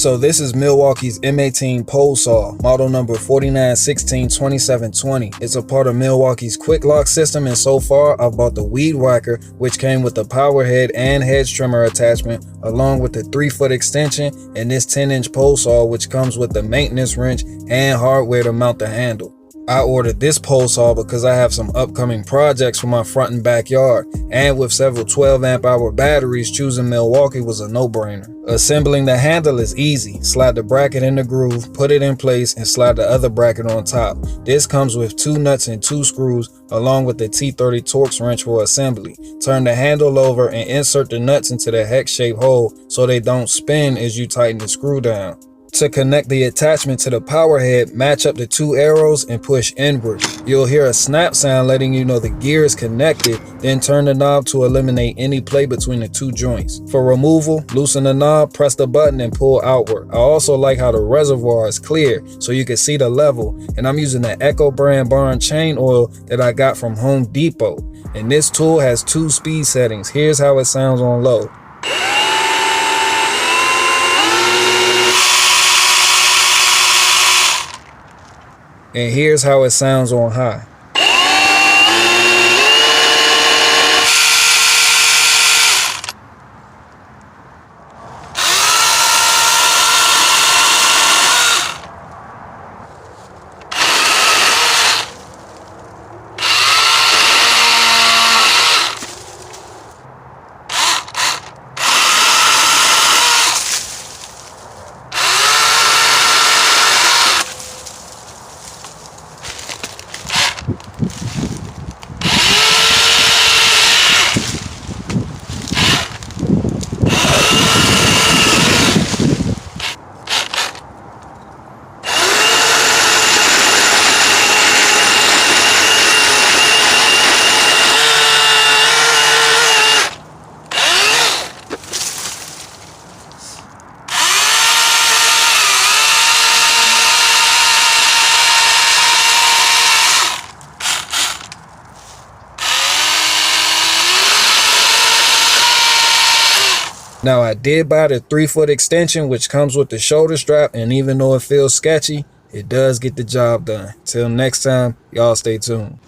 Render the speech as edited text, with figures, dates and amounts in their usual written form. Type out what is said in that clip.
So this is Milwaukee's M18 pole saw, model number 49162720. It's a part of Milwaukee's quick lock system, and so far I've bought the weed whacker, which came with the power head and hedge trimmer attachment, along with the 3-foot extension, and this 10-inch pole saw, which comes with the maintenance wrench and hardware to mount the handle. I ordered this pole saw because I have some upcoming projects for my front and backyard, and with several 12 amp hour batteries, choosing Milwaukee was a no-brainer. Assembling the handle is easy. Slide the bracket in the groove, put it in place, and slide the other bracket on top. This comes with 2 nuts and 2 screws, along with the T30 Torx wrench for assembly. Turn the handle over and insert the nuts into the hex-shaped hole so they don't spin as you tighten the screw down. To connect the attachment to the power head, match up the 2 arrows and push inward. You'll hear a snap sound letting you know the gear is connected, then turn the knob to eliminate any play between the 2 joints. For removal, loosen the knob, press the button, and pull outward. I also like how the reservoir is clear so you can see the level, and I'm using the Echo brand barn chain oil that I got from Home Depot. And this tool has 2 speed settings. Here's how it sounds on low. And here's how it sounds on high. Now, I did buy the 3-foot extension, which comes with the shoulder strap, and even though it feels sketchy, it does get the job done. Till next time, y'all stay tuned.